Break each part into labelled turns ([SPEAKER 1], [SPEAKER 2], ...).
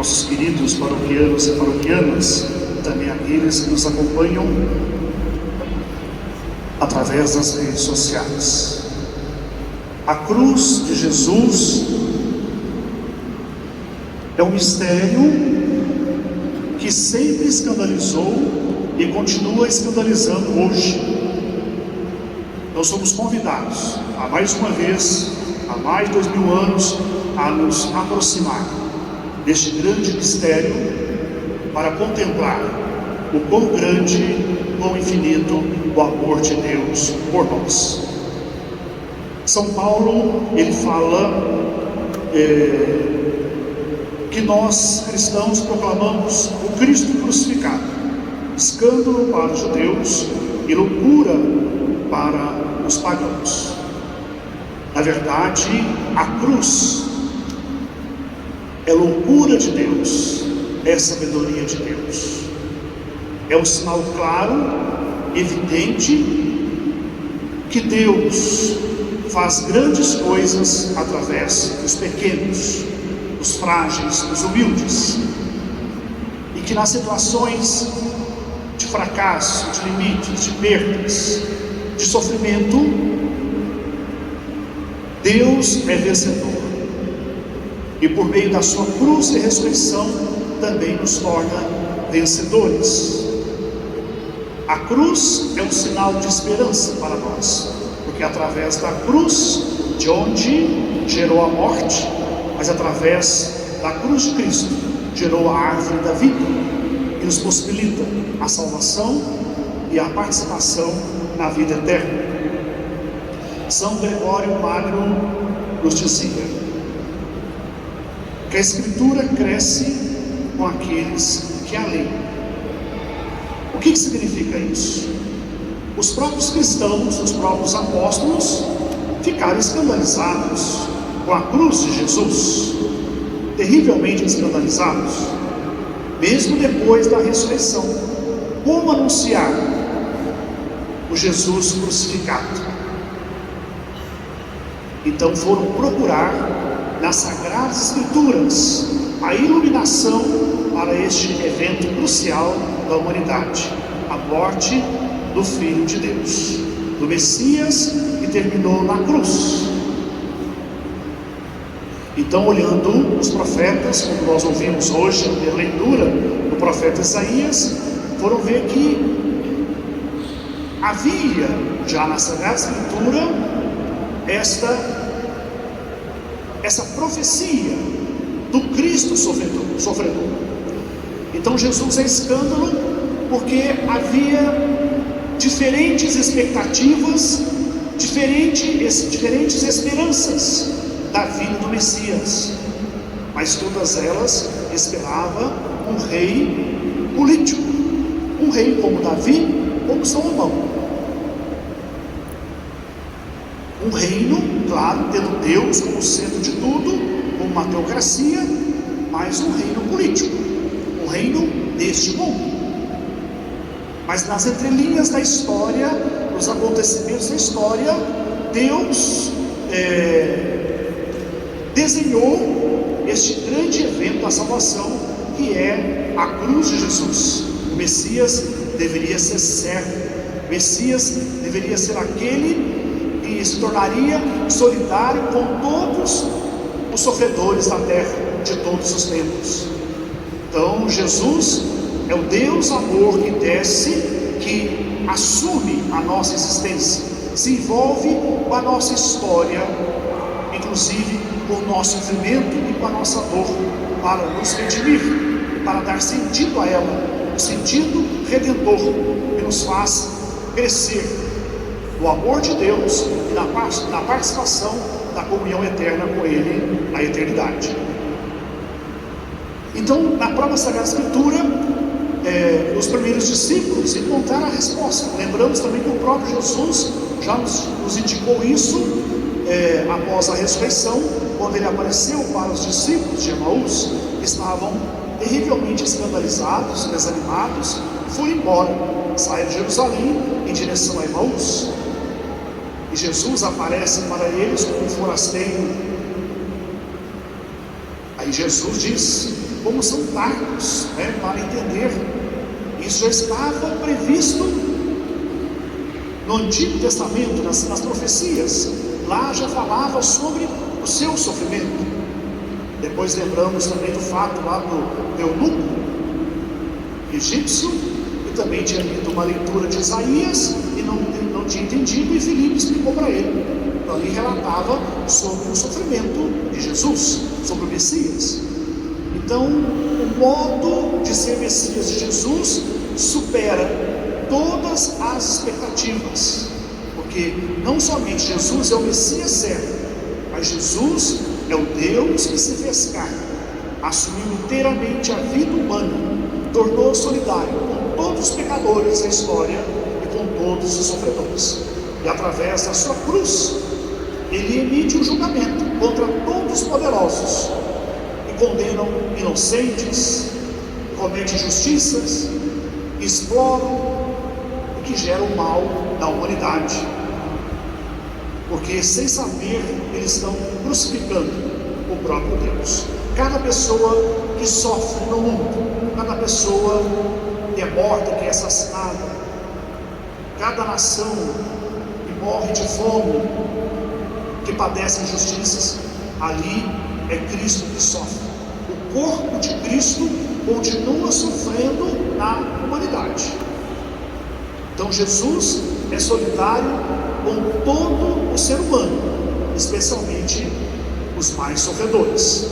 [SPEAKER 1] nossos queridos paroquianos e paroquianas, também aqueles que nos acompanham através das redes sociais. A cruz de Jesus é um mistério que sempre escandalizou e continua escandalizando hoje. Nós somos convidados, a mais uma vez, há mais de 2000 anos, a nos aproximar deste grande mistério para contemplar o quão grande, quão infinito o amor de Deus por nós. São Paulo, ele fala que nós cristãos proclamamos o Cristo crucificado, escândalo para os judeus e loucura para os pagãos. Na verdade, a cruz é loucura de Deus, é sabedoria de Deus. É um sinal claro, evidente, que Deus faz grandes coisas através dos pequenos, dos frágeis, dos humildes, e que nas situações de fracasso, de limites, de perdas, de sofrimento, Deus é vencedor, e por meio da sua cruz e ressurreição também nos torna vencedores. A cruz é um sinal de esperança para nós, porque através da cruz, de onde gerou a morte, mas através da cruz de Cristo gerou a árvore da vida, que nos possibilita a salvação e a participação na vida eterna. São Gregório Magno nos dizia que a Escritura cresce com aqueles que a leem. O que significa isso? Os próprios cristãos, os próprios apóstolos ficaram escandalizados com a cruz de Jesus, terrivelmente escandalizados, mesmo depois da ressurreição. Como anunciar o Jesus crucificado? Então foram procurar nas Sagradas Escrituras a iluminação para este evento crucial da humanidade, a morte do Filho de Deus, do Messias, que terminou na cruz. Então, olhando os profetas, como nós ouvimos hoje na leitura do profeta Isaías, foram ver que havia já na Sagrada Escritura essa profecia do Cristo sofredor. Então Jesus é escândalo porque havia diferentes expectativas, diferentes esperanças da vinda do Messias, mas todas elas esperavam um rei político, um rei como Davi, como Salomão, um reino, claro, tendo Deus como centro de tudo, como uma teocracia, mas um reino político, um reino deste mundo. Mas nas entrelinhas da história, nos acontecimentos da história, Deus desenhou este grande evento da salvação, que é a cruz de Jesus. O Messias deveria ser servo, o Messias deveria ser aquele que se tornaria solidário com todos os sofredores da terra, de todos os tempos. Então Jesus é o Deus amor que desce, que assume a nossa existência, se envolve com a nossa história, inclusive com o nosso sofrimento e com a nossa dor, para nos redimir, para dar sentido a ela, um sentido redentor, que nos faz crescer no amor de Deus e na participação da comunhão eterna com Ele na eternidade. Então, na própria Sagrada Escritura, os primeiros discípulos encontraram a resposta. Lembramos também que o próprio Jesus já nos indicou isso após a ressurreição, quando ele apareceu para os discípulos de Emaús, que estavam terrivelmente escandalizados, desanimados, e foram embora, saíram de Jerusalém em direção a Emaús. E Jesus aparece para eles como um forasteiro. Aí Jesus diz como são tardos, para entender. Isso já estava previsto no Antigo Testamento, nas profecias. Lá já falava sobre o seu sofrimento. Depois lembramos também do fato lá do eunuco egípcio, que também tinha lido uma leitura de Isaías e não tinha entendido, e Filipe explicou para ele. Então ele relatava sobre o sofrimento de Jesus, sobre o Messias. Então o modo de ser Messias de Jesus supera todas as expectativas, porque não somente Jesus é o Messias certo, mas Jesus é o Deus que se fez carne, assumiu inteiramente a vida humana, tornou solidário com todos os pecadores da história e com todos os sofredores. E através da sua cruz, ele emite um julgamento contra todos os poderosos que condenam inocentes, cometem injustiças, exploram e que geram mal na humanidade, porque sem saber eles estão crucificando o próprio Deus. Cada pessoa que sofre no mundo, cada pessoa que é morta, que é assassinada, cada nação que morre de fome, que padece injustiças, ali é Cristo que sofre. O corpo de Cristo continua sofrendo na humanidade. Então Jesus é solidário com todo o ser humano, especialmente os mais sofredores.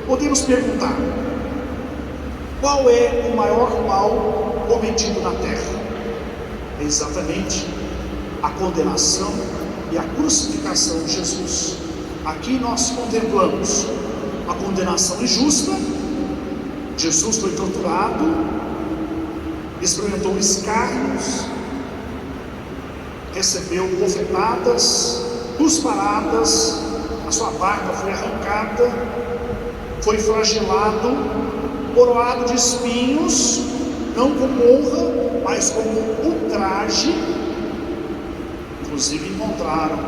[SPEAKER 1] Podemos perguntar: qual é o maior mal cometido na terra? É exatamente a condenação e a crucificação de Jesus. Aqui nós contemplamos a condenação injusta. Jesus foi torturado, experimentou escárnios, recebeu bofetadas, cusparadas, a sua barba foi arrancada, foi flagelado, coroado de espinhos, não como honra, mas como ultraje. Inclusive encontraram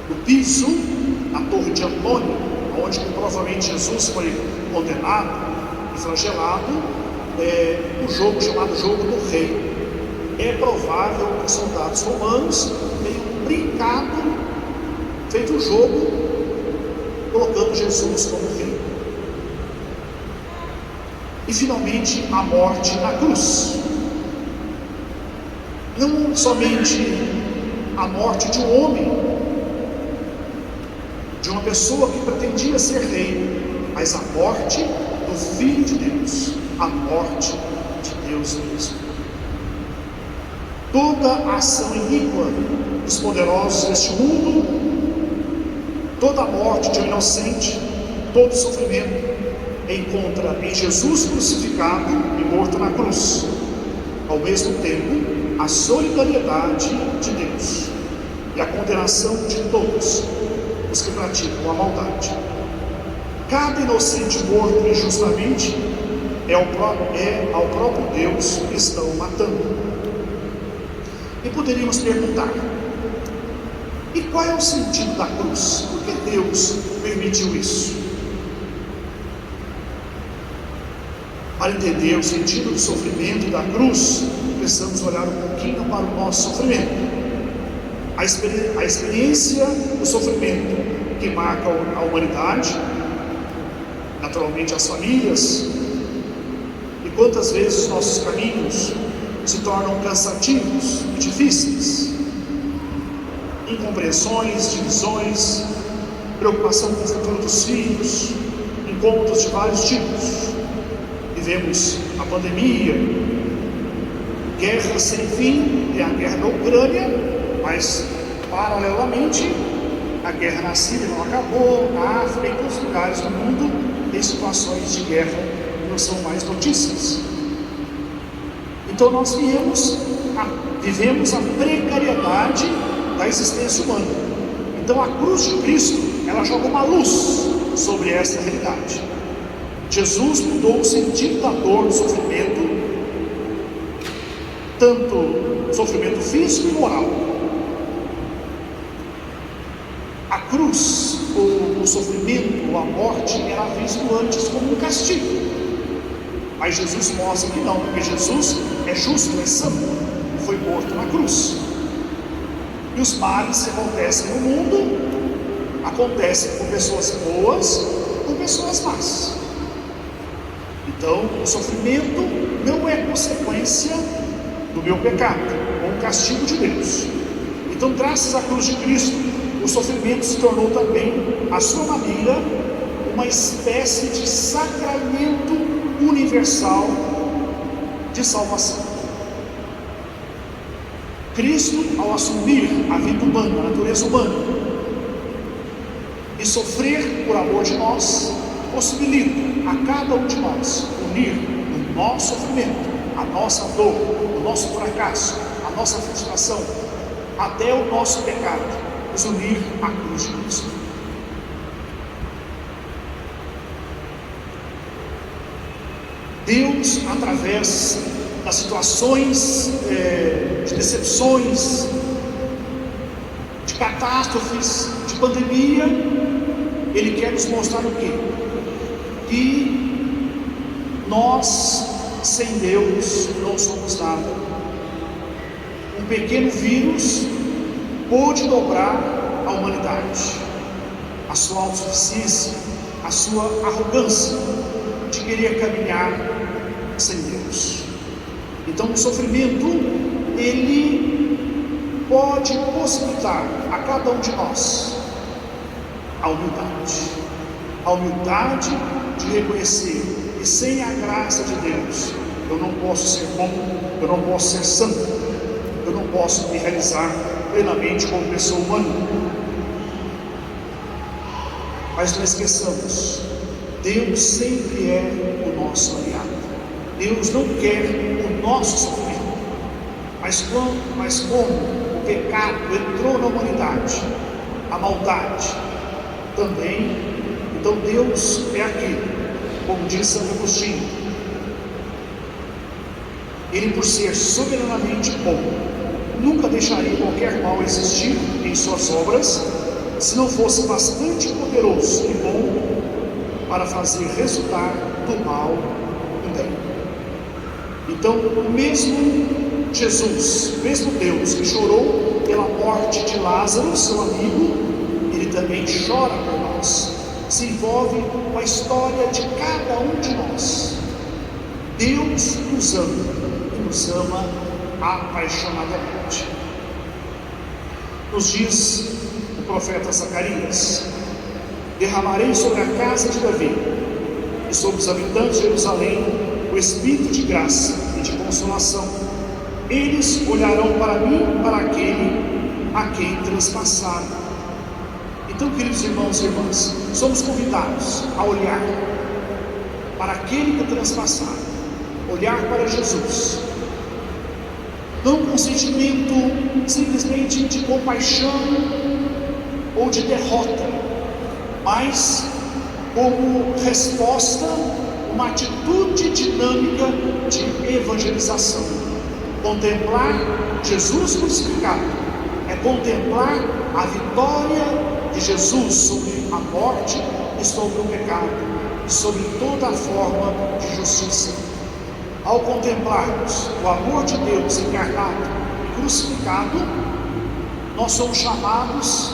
[SPEAKER 1] no piso, na torre de Antônio, onde provavelmente Jesus foi condenado e flagelado, o jogo chamado Jogo do Rei. É provável que os soldados romanos tenham brincado, feito um jogo, colocando Jesus como rei. E finalmente a morte na cruz. Não somente a morte de um homem, de uma pessoa que pretendia ser rei, mas a morte do Filho de Deus, a morte de Deus mesmo. Toda a ação iníqua dos poderosos deste mundo, toda a morte de um inocente, todo o sofrimento, encontra em Jesus crucificado e morto na cruz, ao mesmo tempo a solidariedade de Deus e a condenação de todos os que praticam a maldade. Cada inocente morto injustamente é ao próprio Deus que estão matando. E poderíamos perguntar: e qual é o sentido da cruz? Por que Deus permitiu isso? Para entender o sentido do sofrimento da cruz, precisamos olhar um pouquinho para o nosso sofrimento. A experiência do sofrimento que marca a humanidade, naturalmente as famílias, e quantas vezes os nossos caminhos se tornam cansativos e difíceis. Incompreensões, divisões, preocupação com o futuro dos filhos, incômodos de vários tipos. Vivemos a pandemia, guerra sem fim, é a guerra da Ucrânia, mas paralelamente a guerra na Síria não acabou, na África e em todos os lugares do mundo tem situações de guerra que não são mais notícias. Então nós vivemos a precariedade da existência humana. Então a cruz de Cristo, ela joga uma luz sobre essa realidade. Jesus mudou o sentido da dor, do sofrimento, tanto sofrimento físico e moral. A cruz o sofrimento ou a morte era visto antes como um castigo. Mas Jesus mostra que não, porque Jesus é justo, é santo, e foi morto na cruz. E os males que acontecem no mundo, acontecem com pessoas boas, com pessoas más. Então, o sofrimento não é consequência do meu pecado, ou um castigo de Deus. Então, graças à cruz de Cristo, o sofrimento se tornou também, à sua maneira, uma espécie de sacramento universal de salvação. Cristo, ao assumir a vida humana, a natureza humana, e sofrer por amor de nós, possibilita a cada um de nós unir o nosso sofrimento, a nossa dor, o nosso fracasso, a nossa frustração, até o nosso pecado, nos unir à cruz de Cristo. Deus, através das situações de decepções, de catástrofes, de pandemia, Ele quer nos mostrar o quê? Que nós, sem Deus, não somos nada. Um pequeno vírus pôde dobrar a humanidade, a sua autossuficiência, a sua arrogância de querer caminhar sem Deus. Então o sofrimento, ele pode possibilitar a cada um de nós a humildade de reconhecer que sem a graça de Deus eu não posso ser bom, eu não posso ser santo, eu não posso me realizar plenamente como pessoa humana. Mas não esqueçamos, Deus sempre é o nosso aliado. Deus não quer o nosso sofrimento, mas como o pecado entrou na humanidade, a maldade também, então Deus é aquele, como diz Santo Agostinho, Ele, por ser soberanamente bom, nunca deixaria qualquer mal existir em suas obras, se não fosse bastante poderoso e bom para fazer resultar do mal o bem. Então, o mesmo Jesus, mesmo Deus que chorou pela morte de Lázaro, seu amigo, Ele também chora por nós, se envolve com a história de cada um de nós. Deus nos ama e nos ama apaixonadamente. Nos diz o profeta Zacarias: derramarei sobre a casa de Davi e sobre os habitantes de Jerusalém o espírito de graça e de consolação. Eles olharão para mim, para aquele a quem transpassaram. Então, queridos irmãos e irmãs, somos convidados a olhar para aquele que transpassaram, olhar para Jesus, não com sentimento simplesmente de compaixão ou de derrota, mas como resposta, uma atitude dinâmica de evangelização. Contemplar Jesus crucificado é contemplar a vitória de Jesus sobre a morte e sobre o pecado e sobre toda a forma de justiça. Ao contemplarmos o amor de Deus encarnado e crucificado, nós somos chamados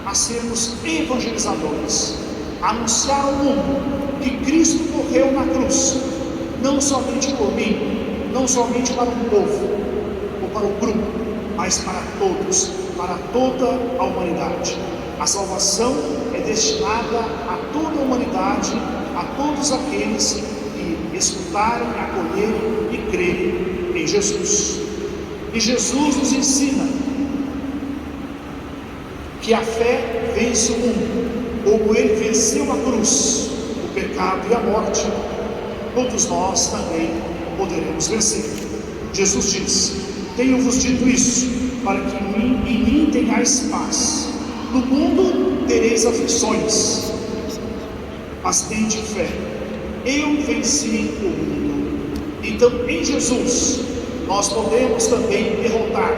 [SPEAKER 1] a sermos evangelizadores, a anunciar ao mundo que Cristo morreu na cruz, não somente por mim, não somente para um povo ou para um grupo, mas para todos, para toda a humanidade. A salvação é destinada a toda a humanidade, a todos aqueles que escutarem, acolherem e crerem em Jesus. E Jesus nos ensina que a fé vence o mundo, como Ele venceu a cruz, o pecado e a morte, todos nós também poderemos vencer. Jesus diz: tenho-vos dito isso, para que em mim tenhais paz. No mundo tereis aflições, mas tende fé, eu venci o mundo. Então, em Jesus, nós podemos também derrotar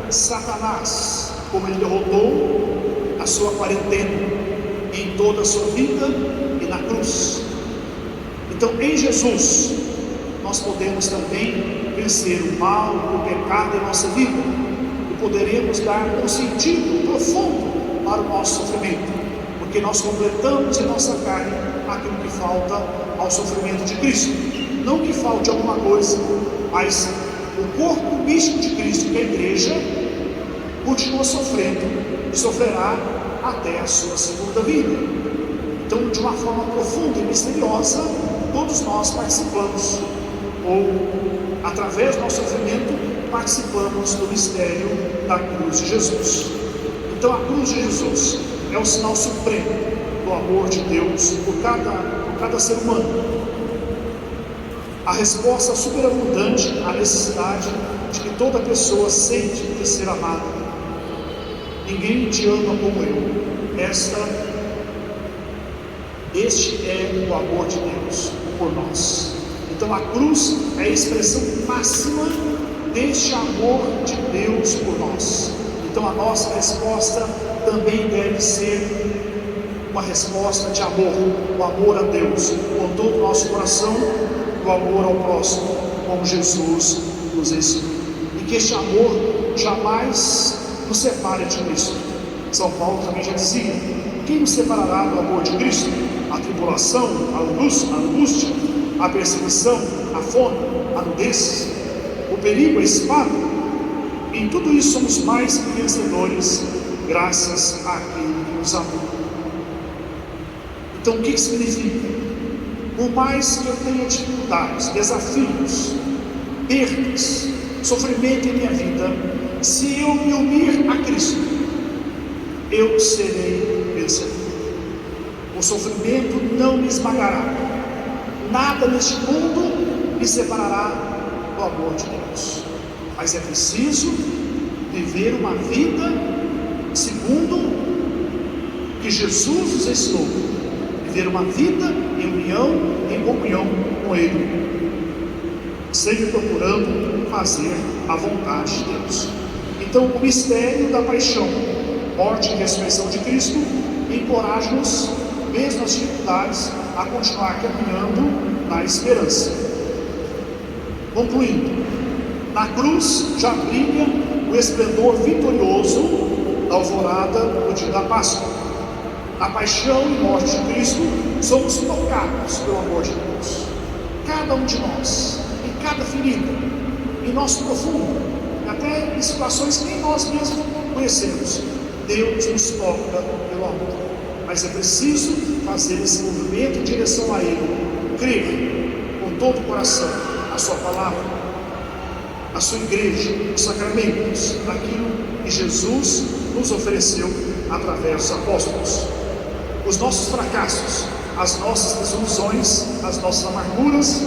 [SPEAKER 1] Satanás, como ele derrotou a sua quarentena, toda a sua vida e na cruz. Então, em Jesus, nós podemos também vencer o mal, o pecado em nossa vida, e poderemos dar um sentido profundo para o nosso sofrimento, porque nós completamos em nossa carne aquilo que falta ao sofrimento de Cristo. Não que falte alguma coisa, mas o corpo místico de Cristo, que é a igreja, continua sofrendo e sofrerá até a sua segunda vida. Então, de uma forma profunda e misteriosa, todos nós participamos, ou através do nosso sofrimento, participamos do mistério da cruz de Jesus. Então, a cruz de Jesus é o sinal supremo do amor de Deus por cada ser humano. A resposta superabundante à necessidade de que toda pessoa sente de ser amada. Ninguém te ama como eu. Este é o amor de Deus por nós. Então a cruz é a expressão máxima deste amor de Deus por nós. Então a nossa resposta também deve ser uma resposta de amor, o amor a Deus com todo o nosso coração, o amor ao próximo, como Jesus nos ensinou. E que este amor jamais nos separe de Cristo. São Paulo também já dizia: quem nos separará do amor de Cristo? A tribulação, a angústia, a perseguição, a fome, a nudez, o perigo, a espada. Em tudo isso somos mais que vencedores, graças àquele que nos amou. Então, o que significa? Por mais que eu tenha dificuldades, desafios, perdas, sofrimento em minha vida, se eu me unir a Cristo, eu serei vencedor. O sofrimento não me esmagará. Nada neste mundo me separará do amor de Deus. Mas é preciso viver uma vida segundo o que Jesus nos ensinou. Viver uma vida em união, em comunhão com Ele, sempre procurando fazer a vontade de Deus. Então, o mistério da paixão, morte e ressurreição de Cristo encoraja-nos, mesmo nas dificuldades, a continuar caminhando na esperança. Concluindo, na cruz já brilha o esplendor vitorioso da alvorada do dia da Páscoa. Na paixão e morte de Cristo, somos tocados pelo amor de Deus. Cada um de nós, em cada ferida, em nosso profundo, até em situações que nem nós mesmos conhecemos, Deus nos toca pelo amor. Mas é preciso fazer esse movimento em direção a Ele, crer com todo o coração a Sua palavra, a Sua igreja, os sacramentos, aquilo que Jesus nos ofereceu através dos apóstolos. Os nossos fracassos, as nossas desilusões, as nossas amarguras,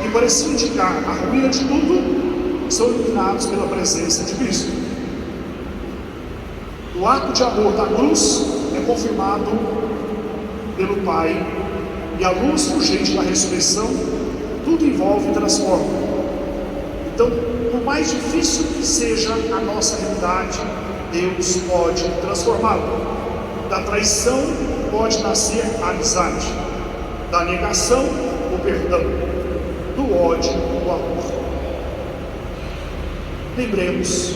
[SPEAKER 1] que pareciam indicar a ruína de tudo, são iluminados pela presença de Cristo. O ato de amor da cruz é confirmado pelo Pai, e a luz urgente da ressurreição tudo envolve e transforma. Então, por mais difícil que seja a nossa realidade, Deus pode transformá-la. Da traição pode nascer a amizade, da negação o perdão, do ódio o amor. Lembremos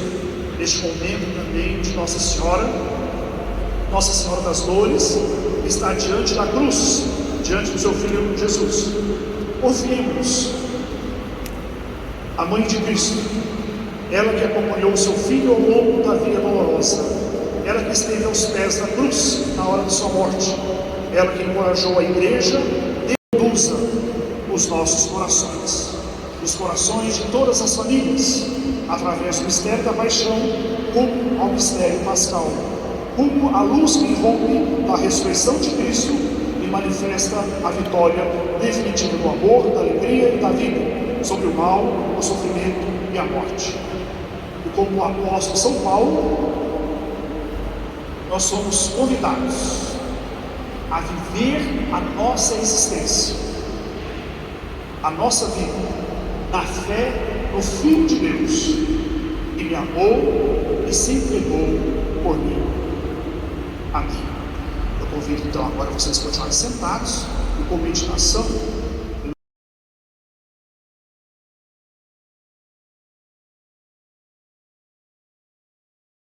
[SPEAKER 1] neste momento também de Nossa Senhora das Dores, que está diante da cruz, diante do seu Filho Jesus. Ouviremos a Mãe de Cristo, ela que acompanhou o seu Filho ao longo da via dolorosa, ela que esteve aos pés da cruz na hora de sua morte, ela que encorajou a igreja, conduza os nossos corações, os corações de todas as famílias, através do mistério da paixão, rumo ao mistério pascal, rumo à luz que irrompe da ressurreição de Cristo e manifesta a vitória definitiva do amor, da alegria e da vida sobre o mal, o sofrimento e a morte. E como o apóstolo São Paulo, nós somos convidados a viver a nossa existência, a nossa vida, na fé no Filho de Deus, que me amou e se entregou por mim. Amém. convido então agora vocês continuarem sentados e com meditação